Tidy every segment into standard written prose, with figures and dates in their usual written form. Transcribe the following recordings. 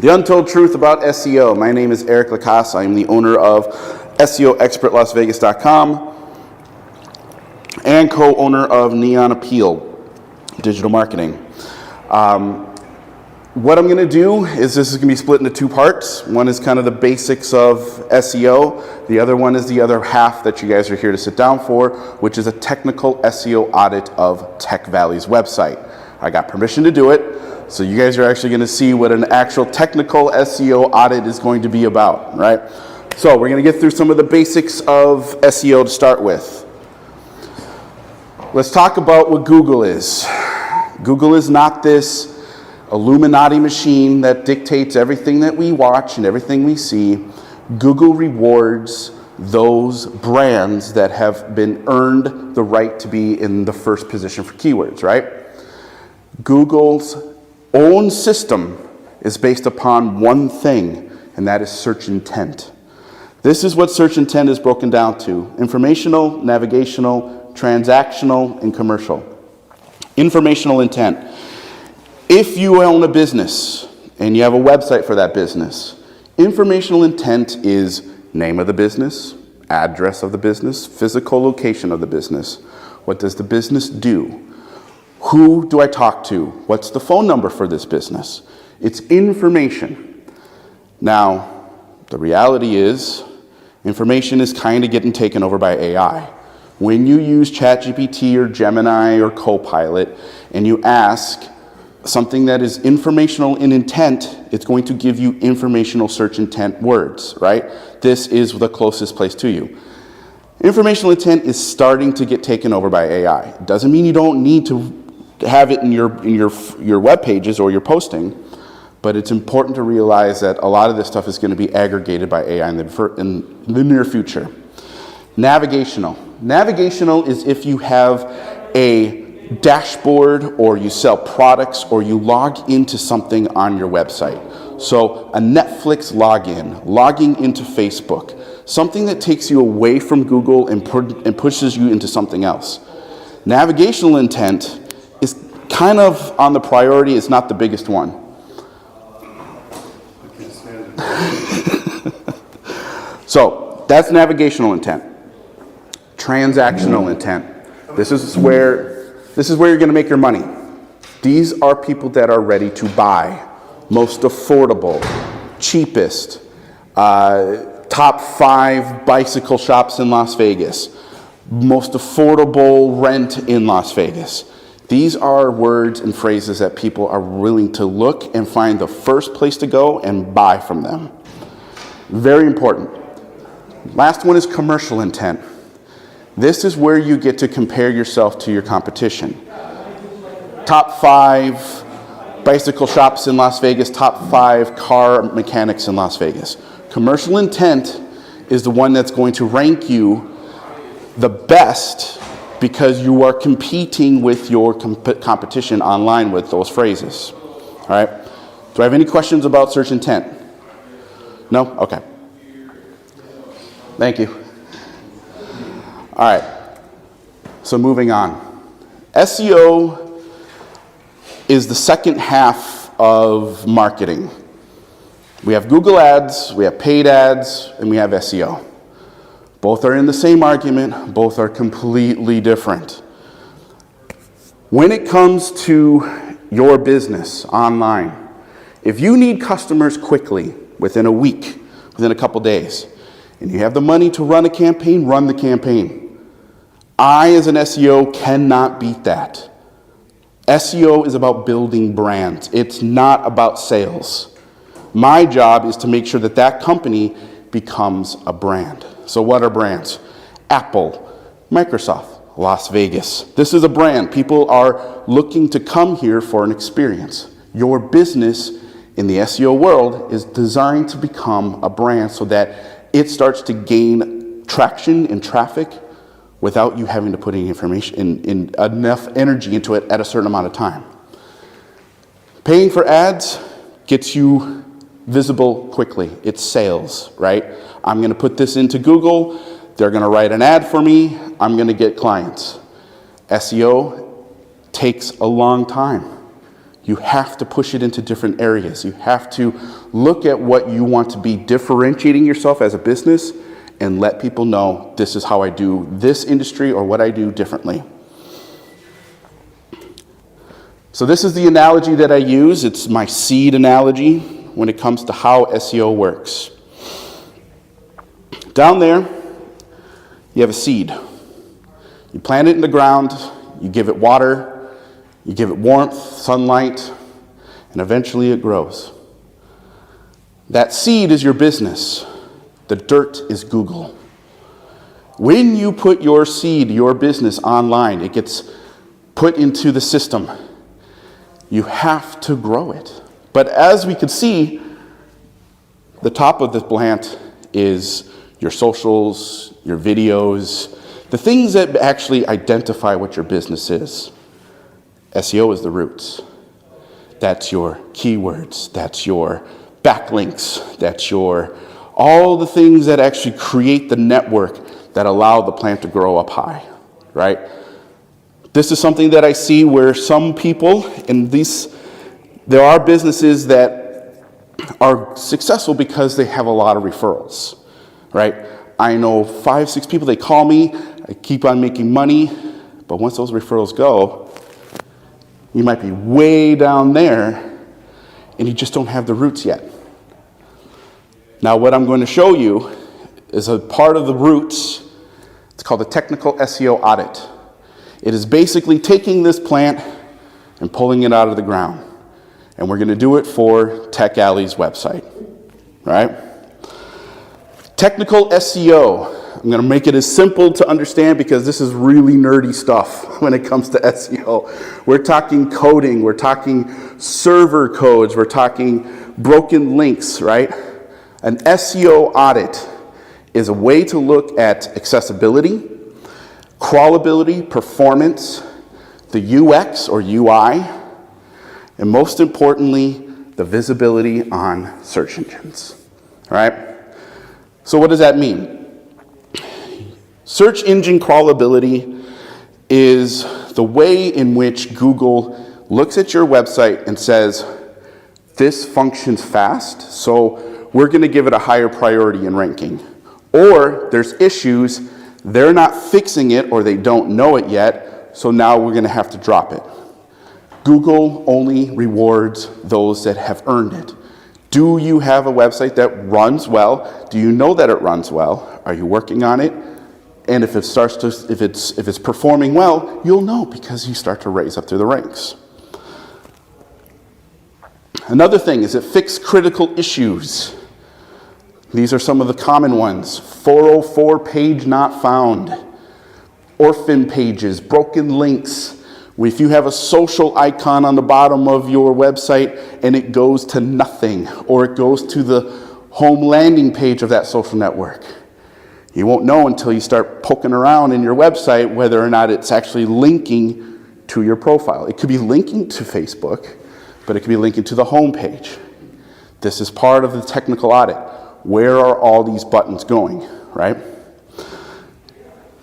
The untold truth about SEO. My name is Eric Lacasse. I am the owner of SEOExpertLasVegas.com and co-owner of Neon Appeal Digital Marketing. What I'm going to do is this is going to be split into two parts. One is kind of the basics of SEO. The other one is the other half that you guys are here to sit down for, which is a technical SEO audit of Tech Valley's website. I got permission to do it. So you guys are actually going to see what an actual technical SEO audit is going to be about, right? So we're going to get through some of the basics of SEO to start with. Let's talk about what Google is. Google is not this Illuminati machine that dictates everything that we watch and everything we see. Google rewards those brands that have been earned the right to be in the first position for keywords, right? Google's own system is based upon one thing, and that is search intent. This is what search intent is broken down to: informational, navigational, transactional, and commercial. Informational intent. If you own a business and you have a website for that business, informational intent is name of the business, address of the business, physical location of the business. What does the business do? Who do I talk to? What's the phone number for this business? It's information. Now, the reality is, information is kind of getting taken over by AI. When you use ChatGPT or Gemini or Copilot and you ask something that is informational in intent, it's going to give you informational search intent words, right? This is the closest place to you. Informational intent is starting to get taken over by AI. It doesn't mean you don't need to have it in your web pages or your posting, but it's important to realize that a lot of this stuff is going to be aggregated by AI in the near future. Navigational. Navigational is if you have a dashboard or you sell products or you log into something on your website. So a Netflix login, logging into Facebook, something that takes you away from Google and pushes you into something else. Navigational intent is kind of on the priority, it's not the biggest one. So that's navigational intent. Transactional intent. This is where you're going to make your money. These are people that are ready to buy. Most affordable, cheapest, top 5 bicycle shops in Las Vegas, most affordable rent in Las Vegas. These are words and phrases that people are willing to look and find the first place to go and buy from them. Very important. Last one is commercial intent. This is where you get to compare yourself to your competition. Top 5 bicycle shops in Las Vegas, top 5 car mechanics in Las Vegas. Commercial intent is the one that's going to rank you the best because you are competing with your competition online with those phrases. All right? Do I have any questions about search intent? No? Okay. Thank you. All right. So moving on. SEO is the second half of marketing. We have Google ads, we have paid ads, and we have SEO. Both are in the same argument, both are completely different. When it comes to your business online, if you need customers quickly, within a week, within a couple days, and you have the money to run a campaign, run the campaign. I, as an SEO, cannot beat that. SEO is about building brands. It's not about sales. My job is to make sure that that company becomes a brand. So what are brands? Apple, Microsoft, Las Vegas. This is a brand. People are looking to come here for an experience. Your business in the SEO world is designed to become a brand so that it starts to gain traction and traffic without you having to put any information in enough energy into it at a certain amount of time. Paying for ads gets you visible quickly. It's sales, right? I'm going to put this into Google. They're going to write an ad for me. I'm going to get clients. SEO takes a long time. You have to push it into different areas. You have to look at what you want to be differentiating yourself as a business and let people know this is how I do this industry or what I do differently. So this is the analogy that I use. It's my seed analogy when it comes to how SEO works. Down there, you have a seed. You plant it in the ground, you give it water, you give it warmth, sunlight, and eventually it grows. That seed is your business. The dirt is Google. When you put your seed, your business online, it gets put into the system. You have to grow it. But as we can see, the top of the plant is your socials, your videos, the things that actually identify what your business is. SEO is the roots. That's your keywords, that's your backlinks, that's your all the things that actually create the network that allow the plant to grow up high, right? This is something that I see where some people there are businesses that are successful because they have a lot of referrals, right? I know 5, 6 people, they call me, I keep on making money, but once those referrals go, you might be way down there and you just don't have the roots yet. Now what I'm going to show you is a part of the roots. It's called the Technical SEO Audit. It is basically taking this plant and pulling it out of the ground. And we're going to do it for Tech Alley's website, right? Technical SEO. I'm going to make it as simple to understand because this is really nerdy stuff when it comes to SEO. We're talking coding, we're talking server codes, we're talking broken links, right? An SEO audit is a way to look at accessibility, crawlability, performance, the UX or UI, and most importantly, the visibility on search engines, right? So what does that mean? Search engine crawlability is the way in which Google looks at your website and says, this functions fast, so we're going to give it a higher priority in ranking. Or there's issues, they're not fixing it or they don't know it yet, so now we're going to have to drop it. Google only rewards those that have earned it. Do you have a website that runs well? Do you know that it runs well? Are you working on it? And if it's performing well, you'll know because you start to raise up through the ranks. Another thing is it fixes critical issues. These are some of the common ones. 404 page not found, orphan pages, broken links. If you have a social icon on the bottom of your website and it goes to nothing, or it goes to the home landing page of that social network, you won't know until you start poking around in your website whether or not it's actually linking to your profile. It could be linking to Facebook, but it could be linking to the home page. This is part of the technical audit. Where are all these buttons going, right?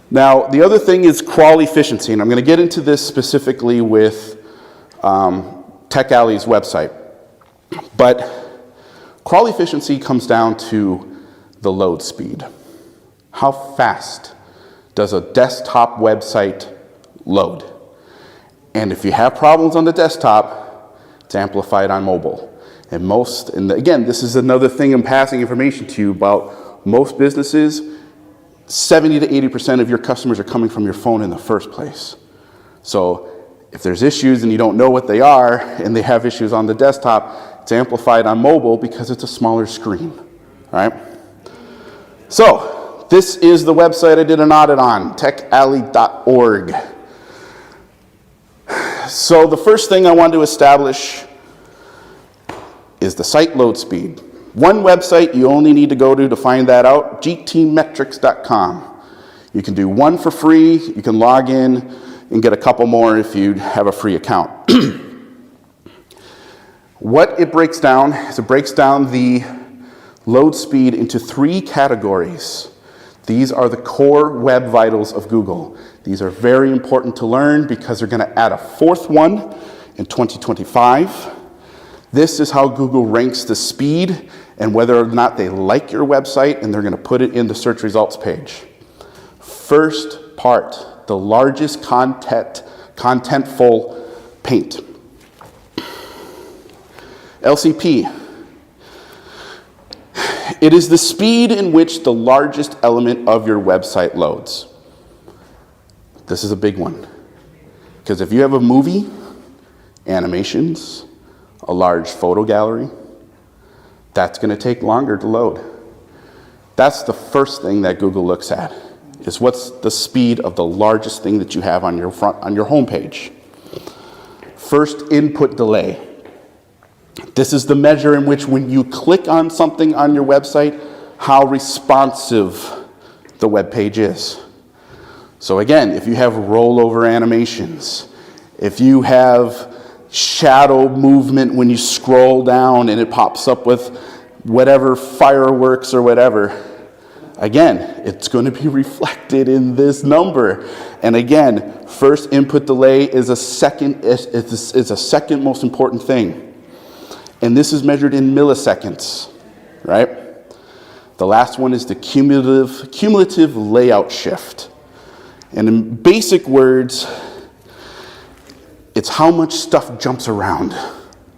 Now, the other thing is crawl efficiency, and I'm going to get into this specifically with Tech Alley's website. But crawl efficiency comes down to the load speed. How fast does a desktop website load? And if you have problems on the desktop, it's amplified on mobile. And again, this is another thing I'm passing information to you about most businesses. 70 to 80% of your customers are coming from your phone in the first place. So if there's issues and you don't know what they are, and they have issues on the desktop, it's amplified on mobile because it's a smaller screen, right? So this is the website I did an audit on, techalley.org. So the first thing I wanted to establish is the site load speed. One website you only need to go to find that out, gtmetrics.com. You can do one for free, you can log in and get a couple more if you have a free account. What it breaks down is it breaks down the load speed into 3 categories. These are the core web vitals of Google. These are very important to learn because they're going to add a 4th one, in 2025. This is how Google ranks the speed and whether or not they like your website, and they're going to put it in the search results page. First part, the largest contentful paint. LCP. It is the speed in which the largest element of your website loads. This is a big one. Because if you have a movie, animations, a large photo gallery, that's going to take longer to load. That's the first thing that Google looks at, is what's the speed of the largest thing that you have on your home page. First input delay. This is the measure in which when you click on something on your website, how responsive the web page is. So again, if you have rollover animations, if you have shadow movement when you scroll down and it pops up with whatever fireworks or whatever, again, it's going to be reflected in this number. And again, first input delay is a second most important thing. And this is measured in milliseconds, right? The last one is the cumulative layout shift. And in basic words, it's how much stuff jumps around.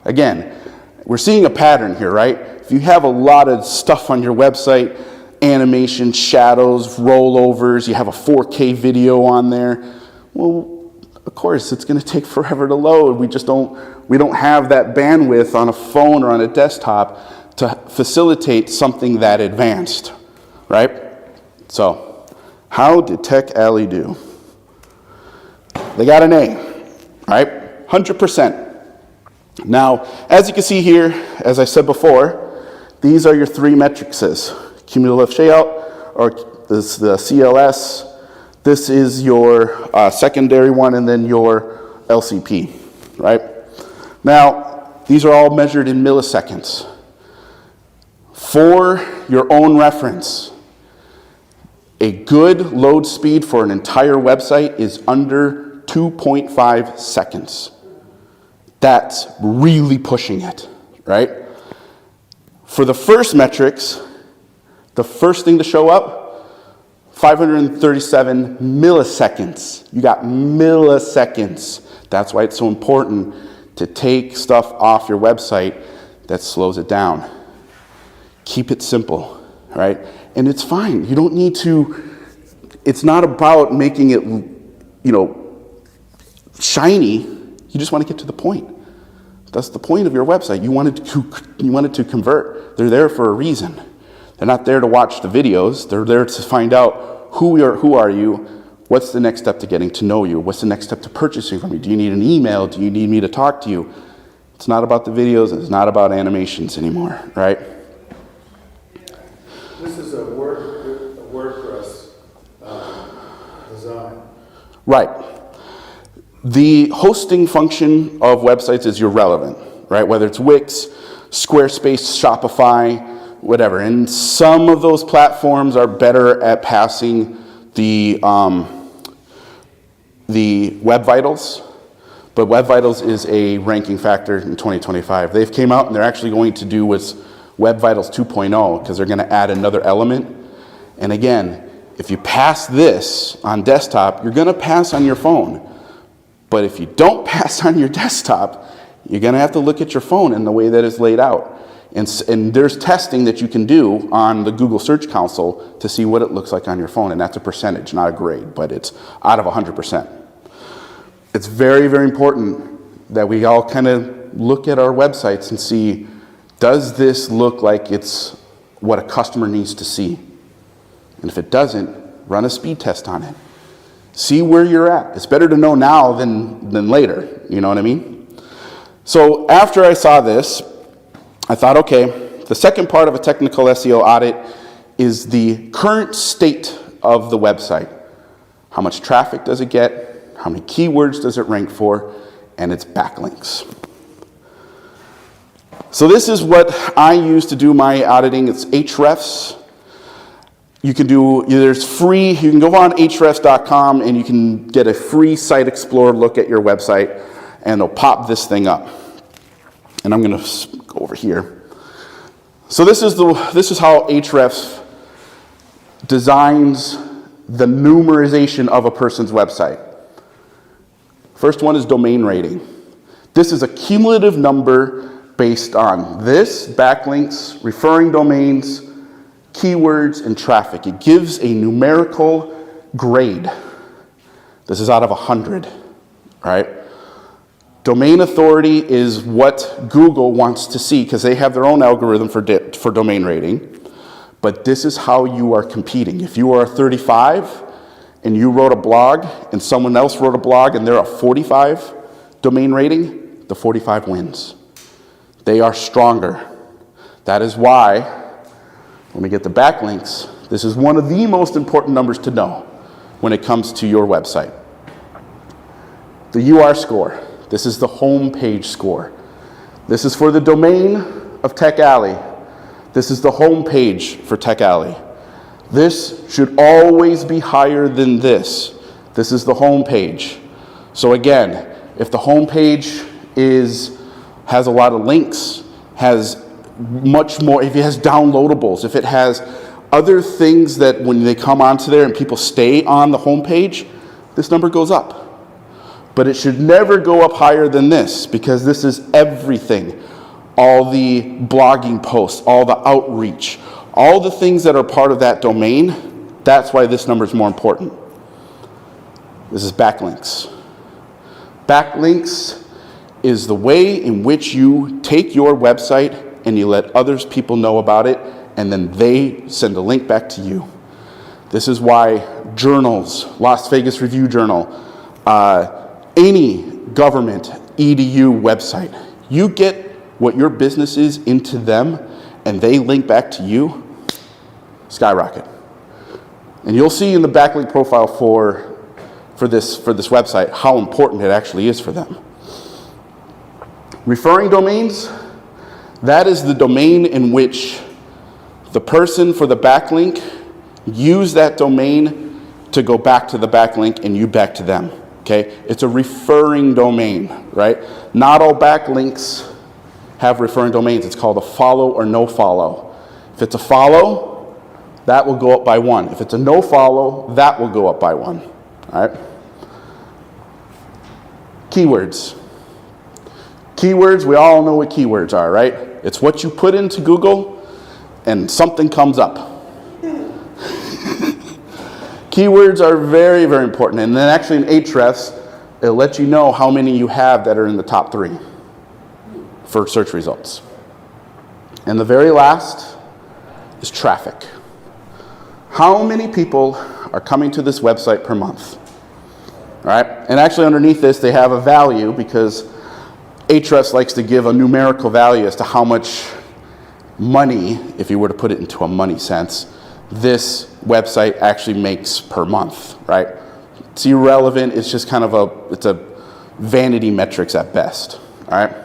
Again, we're seeing a pattern here, right? If you have a lot of stuff on your website, animation, shadows, rollovers, you have a 4K video on there, well, of course, it's going to take forever to load. We don't have that bandwidth on a phone or on a desktop to facilitate something that advanced, right? So, how did Tech Alley do? They got an A, right? 100%. Now, as you can see here, as I said before, these are your three matrices. Cumulative layout, or this the CLS. This is your secondary one, and then your LCP, right? Now, these are all measured in milliseconds. For your own reference, a good load speed for an entire website is under 2.5 seconds. That's really pushing it, right? For the first metrics, the first thing to show up, 537 milliseconds. You got milliseconds. That's why it's so important to take stuff off your website that slows it down. Keep it simple, right? And it's fine. You don't need to, it's not about making it, shiny. You just want to get to the point. That's the point of your website. You want it to convert. They're there for a reason. They're not there to watch the videos. They're there to find out who are you, what's the next step to getting to know you, what's the next step to purchasing from you. Do you need an email? Do you need me to talk to you? It's not about the videos. It's not about animations anymore, right? This is a WordPress design. Right. The hosting function of websites is irrelevant, right? Whether it's Wix, Squarespace, Shopify, whatever. And some of those platforms are better at passing the Web Vitals, but Web Vitals is a ranking factor in 2025. They've came out and they're actually going to do what's Web Vitals 2.0 because they're going to add another element. And again, if you pass this on desktop, you're going to pass on your phone. But if you don't pass on your desktop, you're going to have to look at your phone in the way that it's laid out. And there's testing that you can do on the Google Search Console to see what it looks like on your phone. And that's a percentage, not a grade, but it's out of 100%. It's very, very important that we all kind of look at our websites and see, does this look like it's what a customer needs to see? And if it doesn't, run a speed test on it. See where you're at. It's better to know now than later. You know what I mean? So after I saw this, I thought, okay, the second part of a technical SEO audit is the current state of the website. How much traffic does it get? How many keywords does it rank for? And its backlinks. So this is what I use to do my auditing. It's Ahrefs. You can do, there's free, you can go on ahrefs.com and you can get a free Site Explorer look at your website. and it'll pop this thing up. And I'm going to go over here. So this is how Ahrefs designs the numerization of a person's website. First one is domain rating. This is a cumulative number based on this, backlinks, referring domains, keywords, and traffic. It gives a numerical grade. This is out of 100, right? Domain authority is what Google wants to see because they have their own algorithm for domain rating. But this is how you are competing. If you are a 35 and you wrote a blog and someone else wrote a blog and they're a 45 domain rating, the 45 wins. They are stronger. That is why, when we get the backlinks, this is one of the most important numbers to know when it comes to your website. The UR score. This is the home page score. This is for the domain of Tech Alley. This is the home page for Tech Alley. This should always be higher than this. This is the home page. So again, if the home page has a lot of links, has much more, if it has downloadables, if it has other things that when they come onto there and people stay on the home page, this number goes up. But it should never go up higher than this because this is everything. All the blogging posts, all the outreach, all the things that are part of that domain, that's why this number is more important. This is backlinks. Backlinks is the way in which you take your website and you let others people know about it, and then they send a link back to you. This is why journals, Las Vegas Review Journal, any government EDU website, you get what your business is into them and they link back to you, skyrocket. And you'll see in the backlink profile for this website how important it actually is for them. Referring domains, that is the domain in which the person for the backlink use that domain to go back to the backlink and you back to them. Okay? It's a referring domain, right? Not all backlinks have referring domains. It's called a follow or no follow. If it's a follow, that will go up by 1. If it's a no follow, that will go up by 1. All right? Keywords. Keywords, we all know what keywords are, right? It's what you put into Google and something comes up. Keywords are very, very important. And then actually in Ahrefs, it'll let you know how many you have that are in the top 3 for search results. And the very last is traffic. How many people are coming to this website per month? All right? And actually underneath this, they have a value because Ahrefs likes to give a numerical value as to how much money, if you were to put it into a money sense, this website actually makes per month, right? It's irrelevant. It's just kind of it's a vanity metrics at best, all right?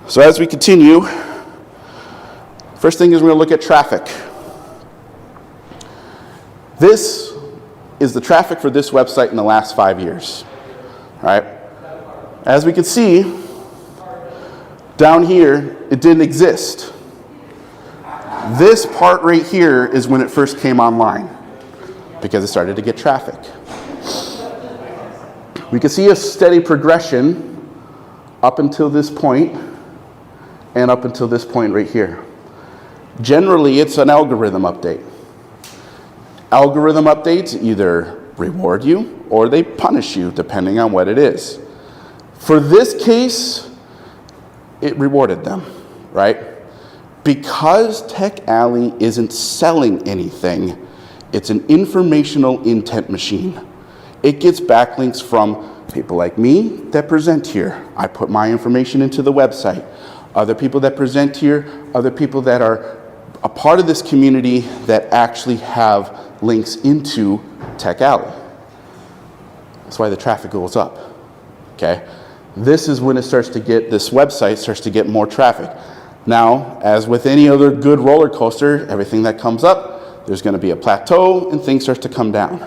So as we continue, first thing is we're going to look at traffic. This is the traffic for this website in the last 5 years, all right? As we can see, down here, it didn't exist. This part right here is when it first came online because it started to get traffic. We can see a steady progression up until this point and up until this point right here. Generally, it's an algorithm update. Algorithm updates either reward you or they punish you depending on what it is. For this case, it rewarded them, right? Because Tech Alley isn't selling anything, it's an informational intent machine. It gets backlinks from people like me that present here. I put my information into the website. Other people that present here, other people that are a part of this community that actually have links into Tech Alley. That's why the traffic goes up, okay? This is when it starts to get, this website starts to get more traffic. Now, as with any other good roller coaster, everything that comes up, there's going to be a plateau and things start to come down.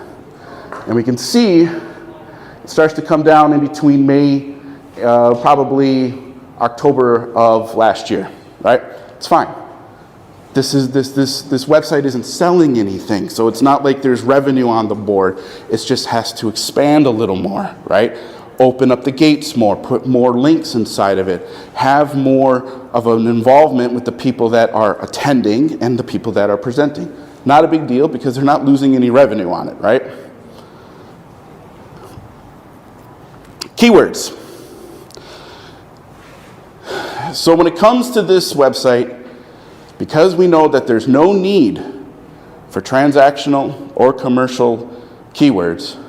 And we can see It starts to come down in between May, probably October of last year, right? It's fine. This website isn't selling anything, so it's not like there's revenue on the board. It just has to expand a little more, right? Open up the gates more, put more links inside of it, have more of an involvement with the people that are attending and the people that are presenting. Not a big deal because they're not losing any revenue on it, right? Keywords. So when it comes to this website, because we know that there's no need for transactional or commercial keywords,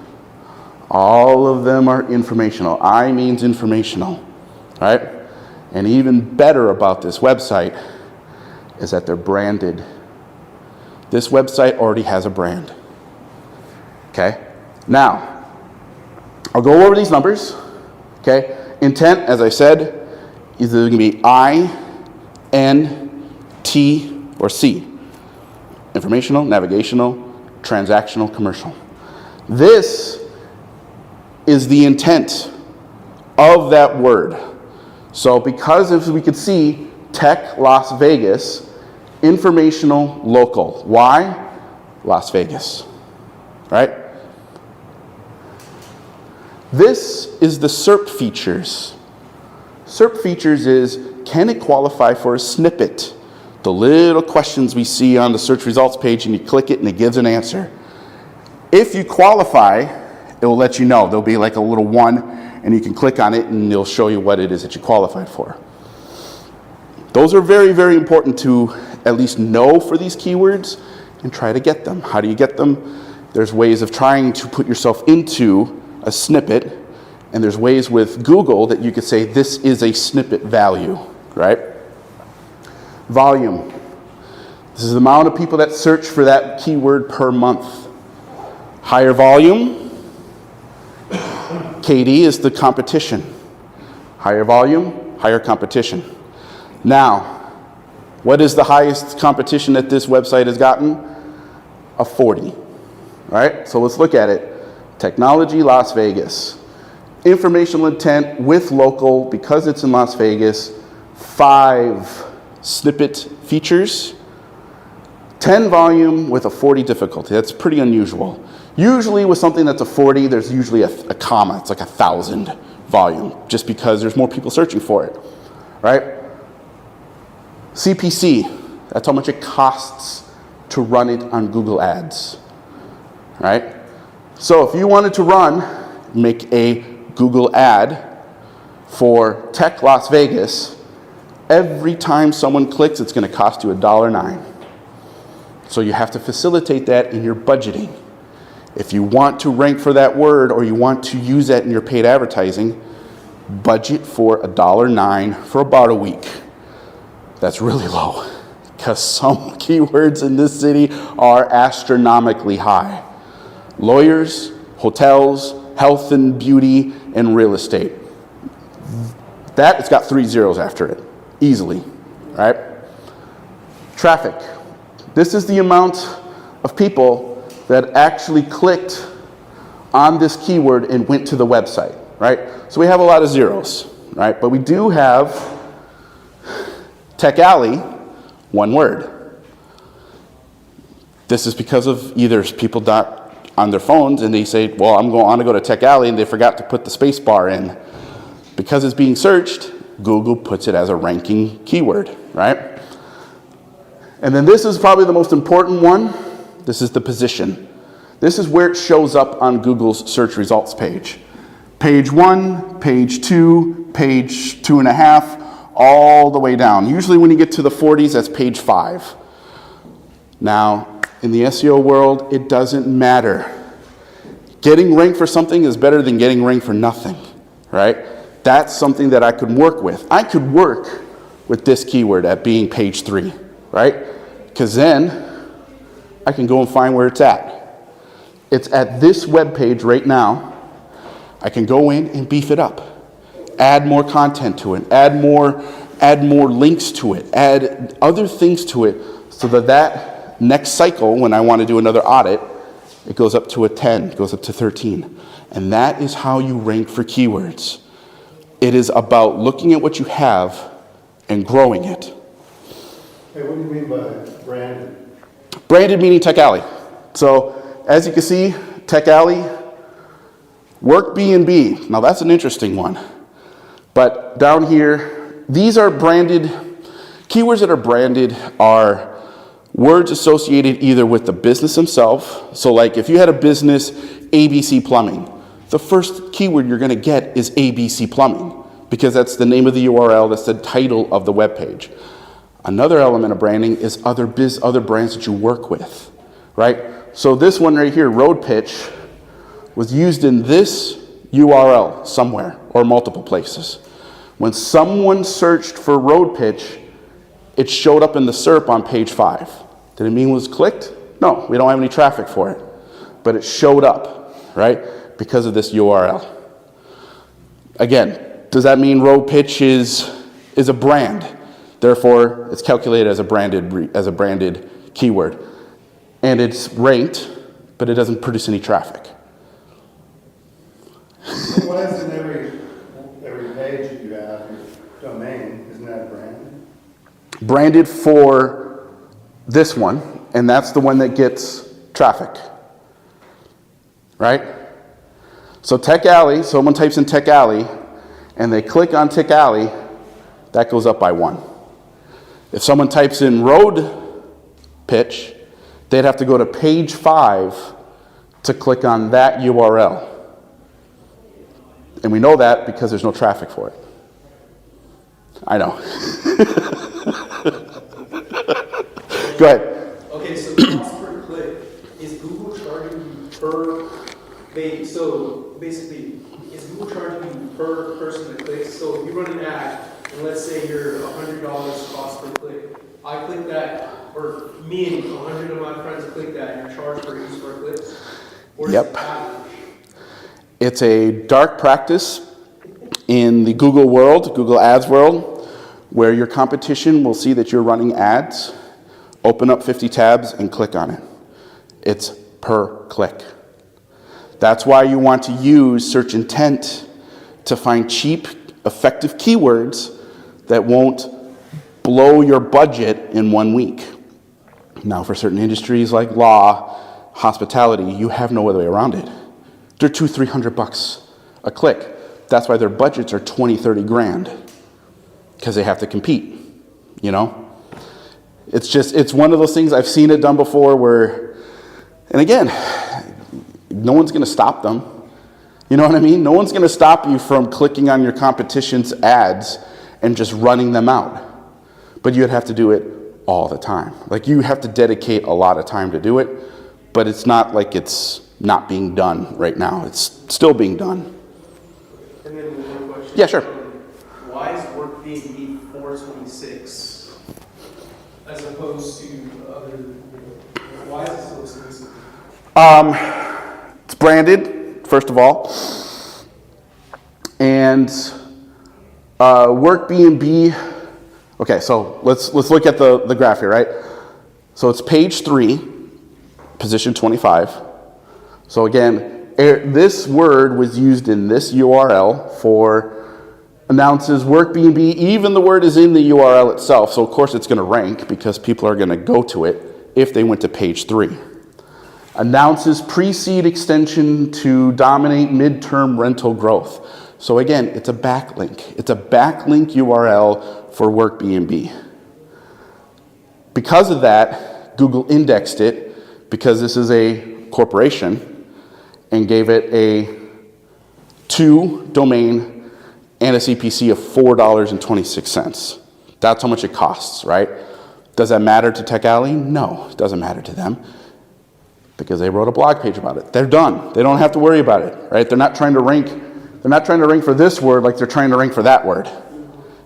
all of them are informational. I means informational, right? And even better about this website is that they're branded. This website already has a brand, okay? Now, I'll go over these numbers, okay? Intent, as I said, is either going to be I, N, T, or C. Informational, navigational, transactional, commercial. This is the intent of that word. So because as we could see, tech Las Vegas, informational local. Why? Las Vegas, right? This is the SERP features. SERP features is, can it qualify for a snippet? The little questions we see on the search results page and you click it and it gives an answer. If you qualify, it will let you know. There'll be like a little one and you can click on it and it'll show you what it is that you qualified for. Those are very, very important to at least know for these keywords and try to get them. How do you get them? There's ways of trying to put yourself into a snippet, and there's ways with Google that you could say this is a snippet value, right? Volume. This is the amount of people that search for that keyword per month. Higher volume. KD is the competition. Higher volume, higher competition. Now, what is the highest competition that this website has gotten? A 40, right? So let's look at it. Technology, Las Vegas. Informational intent with local, because it's in Las Vegas, 5 snippet features, 10 volume with a 40 difficulty. That's pretty unusual. Usually with something that's a 40, there's usually a comma. It's like 1,000 volume, just because there's more people searching for it, right? CPC, that's how much it costs to run it on Google Ads, right? So if you wanted to make a Google ad for Tech Las Vegas, every time someone clicks, it's going to cost you $1.09. So you have to facilitate that in your budgeting. If you want to rank for that word or you want to use that in your paid advertising, budget for $1.09 for about a week. That's really low because some keywords in this city are astronomically high. Lawyers, hotels, health and beauty, and real estate. That, it's got 3 zeros after it, easily, right? Traffic. This is the amount of people that actually clicked on this keyword and went to the website, right? So we have a lot of zeros, right? But we do have Tech Alley, one word. This is because of either people on their phones and they say, well, I'm going to go to Tech Alley, and they forgot to put the space bar in. Because it's being searched, Google puts it as a ranking keyword, right? And then this is probably the most important one. This is the position. This is where it shows up on Google's search results page. Page 1, page 2, page 2.5, all the way down. Usually when you get to the 40s, that's page 5. Now, in the SEO world, it doesn't matter. Getting ranked for something is better than getting ranked for nothing, right? That's something that I could work with. I could work with this keyword at being page 3, right? Because then I can go and find where it's at. It's at this web page right now. I can go in and beef it up. Add more content to it. Add more links to it. Add other things to it so that next cycle, when I want to do another audit, it goes up to a 10, it goes up to 13. And that is how you rank for keywords. It is about looking at what you have and growing it. Hey, what do you mean by branded? Branded meaning Tech Alley. So as you can see, Tech Alley, Work B&B. Now that's an interesting one. But down here, these are branded, keywords that are branded are words associated either with the business themselves. So like if you had a business, ABC Plumbing, the first keyword you're gonna get is ABC Plumbing because that's the name of the URL, that's the title of the web page. Another element of branding is other brands that you work with, right? So this one right here, Road Pitch, was used in this URL somewhere or multiple places. When someone searched for Road Pitch, it showed up in the SERP on page 5. Did it mean it was clicked? No, we don't have any traffic for it. But it showed up, right? Because of this URL. Again, does that mean Road Pitch is a brand? Therefore, it's calculated as a branded keyword. And it's ranked, but it doesn't produce any traffic. So why isn't every page that you have, your domain, isn't that branded? Branded for this one, and that's the one that gets traffic, right? So Tech Alley, someone types in Tech Alley, and they click on Tech Alley, that goes up by 1. If someone types in Road Pitch, they'd have to go to page 5 to click on that URL. And we know that because there's no traffic for it. I know. Go ahead. Okay, so cost per click, is Google charging you per, so basically, is Google charging you per person that clicks? So if you run an ad, and let's say you're $100 cost per click, I click that, or me and 100 of my friends click that, and you're charged for each per click? Or is it average? It's a dark practice in the Google world, Google Ads world, where your competition will see that you're running ads, open up 50 tabs and click on it. It's per click. That's why you want to use search intent to find cheap, effective keywords that won't blow your budget in 1 week. Now for certain industries like law, hospitality, you have no other way around it. They're $200-300 a click. That's why their budgets are 20, 30 grand, because they have to compete, you know? It's one of those things, I've seen it done before where, and again, no one's gonna stop them. You know what I mean? No one's gonna stop you from clicking on your competition's ads and just running them out. But you'd have to do it all the time. Like you have to dedicate a lot of time to do it, but it's not like it's not being done right now. It's still being done. And then one question. Yeah, sure. Why is Work B&B 426 as opposed to other, why is it so expensive? It's branded, first of all. And Work B&B, okay, so let's look at the graph here, right? So it's page 3, position 25. So again, this word was used in this URL for announces Work B&B, even the word is in the URL itself, so of course it's going to rank because people are going to go to it if they went to page 3. Announces pre-seed extension to dominate midterm rental growth. So again, it's a backlink. It's a backlink URL for Work B&B. Because of that, Google indexed it because this is a corporation and gave it a 2 domain and a CPC of $4.26. That's how much it costs, right? Does that matter to Tech Alley? No, it doesn't matter to them because they wrote a blog page about it. They're done. They don't have to worry about it, right? They're not trying to rank for this word like they're trying to rank for that word.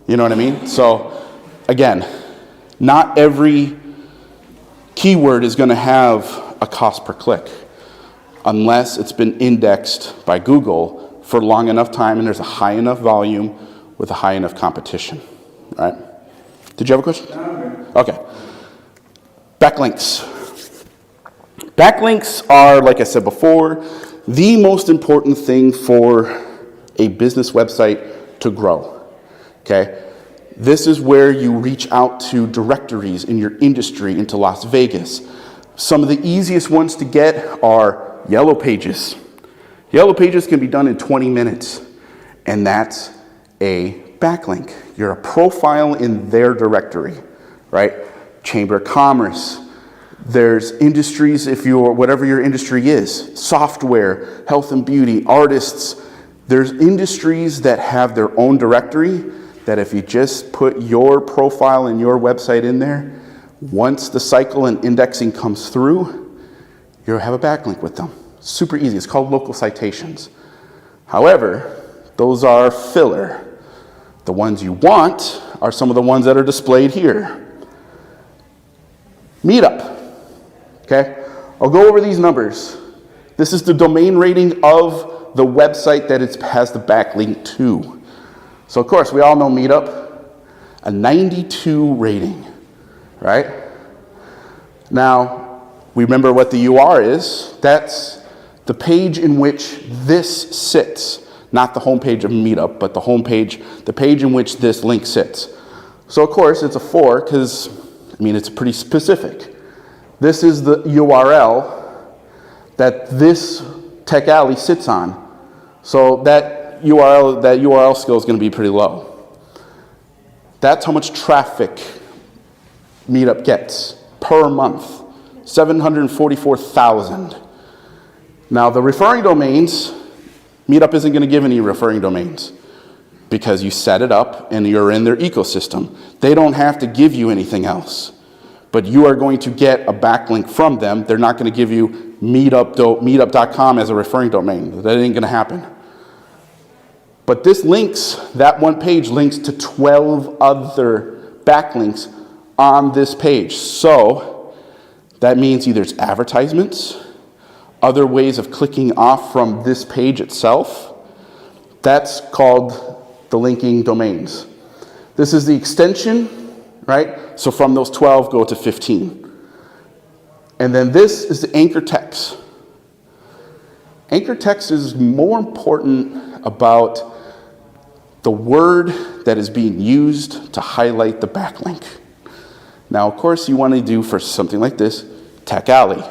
You know what I mean? So again, not every keyword is going to have a cost per click unless it's been indexed by Google for long enough time and there's a high enough volume with a high enough competition, right? Did you have a question? Okay. Backlinks. Backlinks are, like I said before, the most important thing for a business website to grow, okay? This is where you reach out to directories in your industry, into Las Vegas. Some of the easiest ones to get are Yellow Pages. Yellow Pages can be done in 20 minutes, and that's a backlink. You're a profile in their directory, right? Chamber of Commerce. There's industries, if you're, whatever your industry is, software, health and beauty, artists. There's industries that have their own directory that if you just put your profile and your website in there, once the cycle and indexing comes through, you'll have a backlink with them. Super easy. It's called local citations. However, those are filler. The ones you want are some of the ones that are displayed here. Meetup. Okay? I'll go over these numbers. This is the domain rating of the website that it has the backlink to. So, of course, we all know Meetup, a 92 rating, right? Now, we remember what the UR is. That's the page in which this sits. Not the homepage of Meetup, but the page in which this link sits. So, of course, it's a 4 because, it's pretty specific. This is the URL that this Tech Alley sits on. So that URL skill is going to be pretty low. That's how much traffic Meetup gets per month, 744,000. Now the referring domains, Meetup isn't going to give any referring domains because you set it up and you're in their ecosystem. They don't have to give you anything else, but you are going to get a backlink from them. They're not going to give you meetup.com as a referring domain. That ain't going to happen. But this links, that one page links to 12 other backlinks on this page. So that means either it's advertisements, other ways of clicking off from this page itself. That's called the linking domains. This is the extension, right? So from those 12, go to 15. And then this is the anchor text. Anchor text is more important about the word that is being used to highlight the backlink. Now, of course, you want to do for something like this, Tech Alley.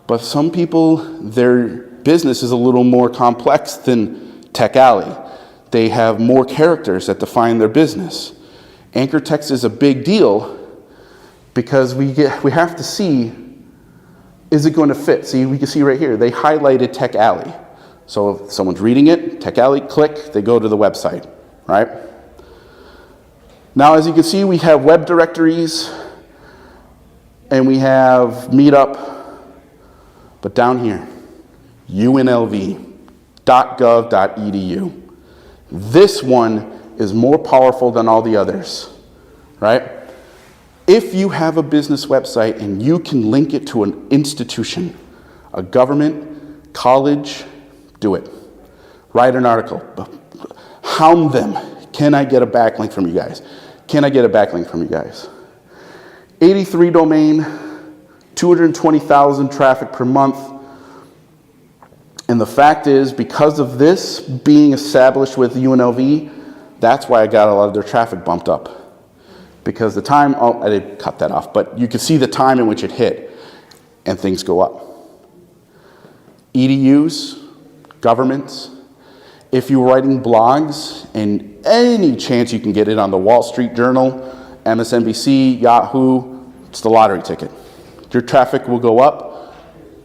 But some people, their business is a little more complex than Tech Alley. They have more characters that define their business. Anchor text is a big deal because we have to see, is it going to fit? See, we can see right here, they highlighted Tech Alley. So if someone's reading it, Tech Alley, click, they go to the website, right? Now, as you can see, we have web directories and we have Meetup, but down here, unlv.gov.edu. This one is more powerful than all the others, right? If you have a business website and you can link it to an institution, a government, college, do it. Write an article. Hound them. Can I get a backlink from you guys? Can I get a backlink from you guys? 83 domain, 220,000 traffic per month. And the fact is, because of this being established with UNLV, that's why I got a lot of their traffic bumped up. Because the time, I didn't cut that off, but you can see the time in which it hit, and things go up. EDUs, governments, if you're writing blogs, and any chance you can get it on the Wall Street Journal, MSNBC, Yahoo, it's the lottery ticket. Your traffic will go up,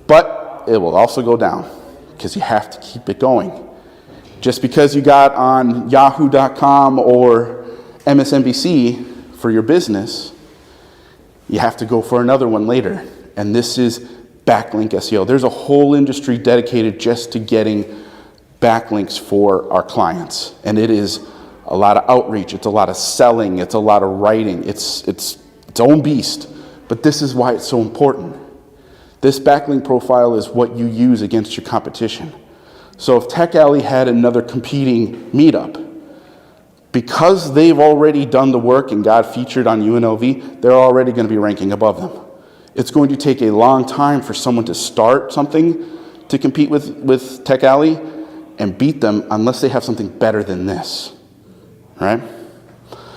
but it will also go down, because you have to keep it going. Just because you got on yahoo.com or MSNBC for your business, you have to go for another one later. And this is backlink SEO. There's a whole industry dedicated just to getting backlinks for our clients. And it is a lot of outreach, it's a lot of selling, it's a lot of writing, it's its own beast. But this is why it's so important. This backlink profile is what you use against your competition. So if Tech Alley had another competing Meetup, because they've already done the work and got featured on UNLV, they're already going to be ranking above them. it's going to take a long time for someone to start something to compete with Tech Alley and beat them unless they have something better than this, right?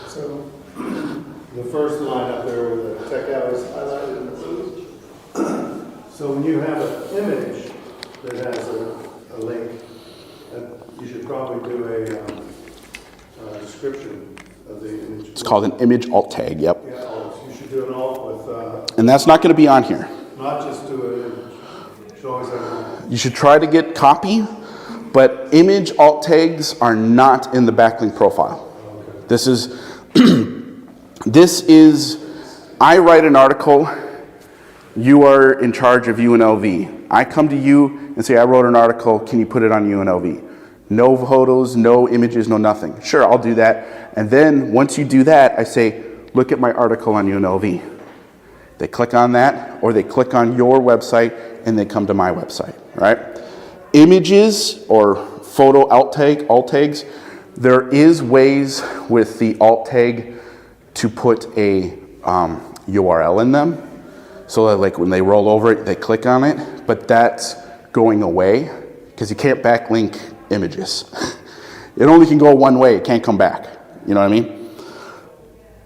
So, the first line up there with the Tech Alley is highlighted in blue. So when you have an image that has a link, you should probably do a description of the image. It's called an image alt tag, yep. Yeah, you should do an alt with, And that's not going to be on here. not just do it, you should always have You should try to get copy, but image alt tags are not in the backlink profile. This is, I write an article, you are in charge of UNLV. I come to you and say, I wrote an article, can you put it on UNLV? No photos, no images, no nothing. Sure, I'll do that. And then once you do that, I say, look at my article on UNLV. They click on that, or they click on your website and they come to my website, right? Images or photo alt tags, there is ways with the alt tag to put a URL in them. So that like when they roll over it, they click on it, but that's going away because you can't backlink images. It only can go one way, it can't come back. You know what I mean?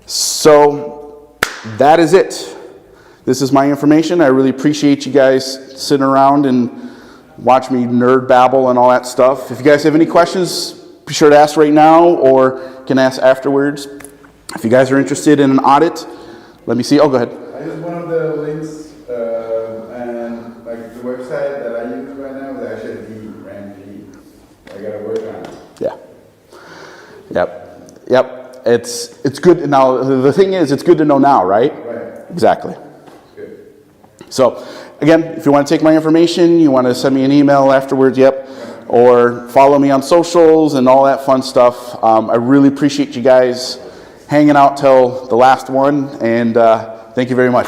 So that is it. This is my information. I really appreciate you guys sitting around and watch me nerd babble and all that stuff. If you guys have any questions, be sure to ask right now or can ask afterwards. If you guys are interested in an audit, let me see. Oh, go ahead. I use one of the links, and like the website that I use right now is actually RAMP. I gotta work on it. Yeah. Yep. It's good. Now, the thing is, it's good to know now, right? Right. Exactly. Good. So, again, if you want to take my information, you want to send me an email afterwards, yep, or follow me on socials and all that fun stuff. I really appreciate you guys hanging out till the last one, and thank you very much.